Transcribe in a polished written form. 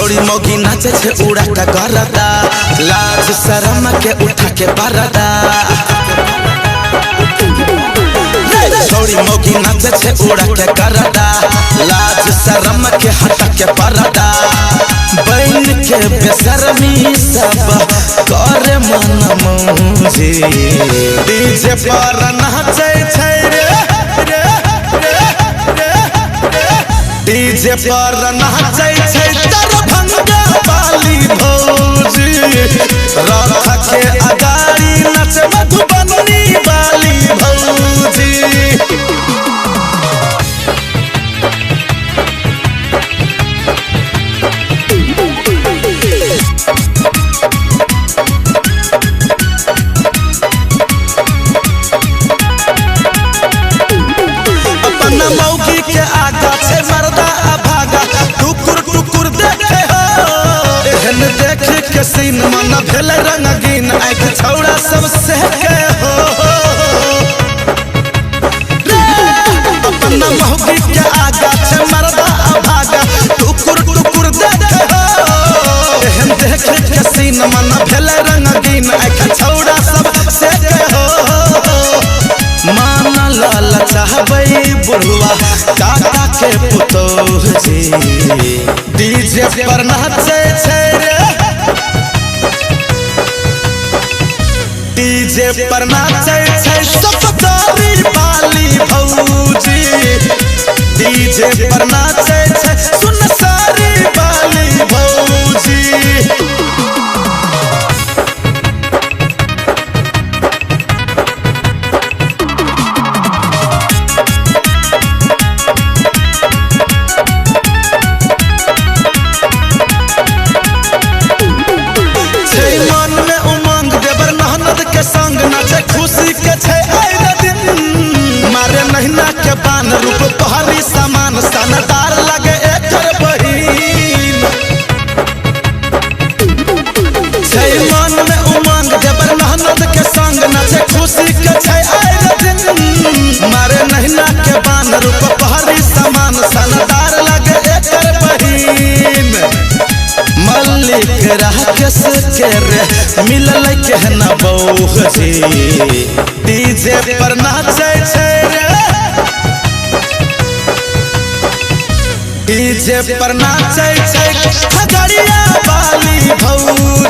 छौड़ी मौगी नाचे छे उड़ा के करदा लाज शरम के उठा के परदा छौड़ी मौगी नाचे छे उड़ा के करदा लाज शरम के हटा के परदा बैन के बेशर्मी सब करे मन मौजी डीजे पर नाचे छे रे डीजे पर नाचे छे दरभंगा वाली भौजी रख के अगाड़ी नाचे मधुबनी वाली भौजी अपना मौगी के आगा से मरदा अभागा टुकुर टुकुर देखे हो एहन देखे के सीन मन भेल रंगीन आँख छौड़ा सब से के हो अपना मौगी के आगा से मरदा अभागा टुकुर टुकुर देखे हो एहन देखे के सीन मन भेल रंगीन आँख छौड़ा सब से के हो मान लाल चाहबै बुढ़वा काका के पुतौह जी डीजे पर नाचे छे रे डीजे पर नाचे छे सपदारी वाली भौजी डीजे पर नाचे छे सुनसारी वाली भौजी संग नाचे खुशी के छे आए दिन मारे नहिना के बान रूप तोहरी समान सनदार लगे एकर बहिन छे मन में उमंग देवर नहनद के संग नाचे खुशी के छे आए दिन मारे नहिना के बान रूप तोहरी समान सनदार लगे एकर बहिन मल्लिक राकेश के रे मिलल के न बौह जी डीजे पर नाचे छे रे डीजे पर नाचे छे खगड़िया वाली भौजी।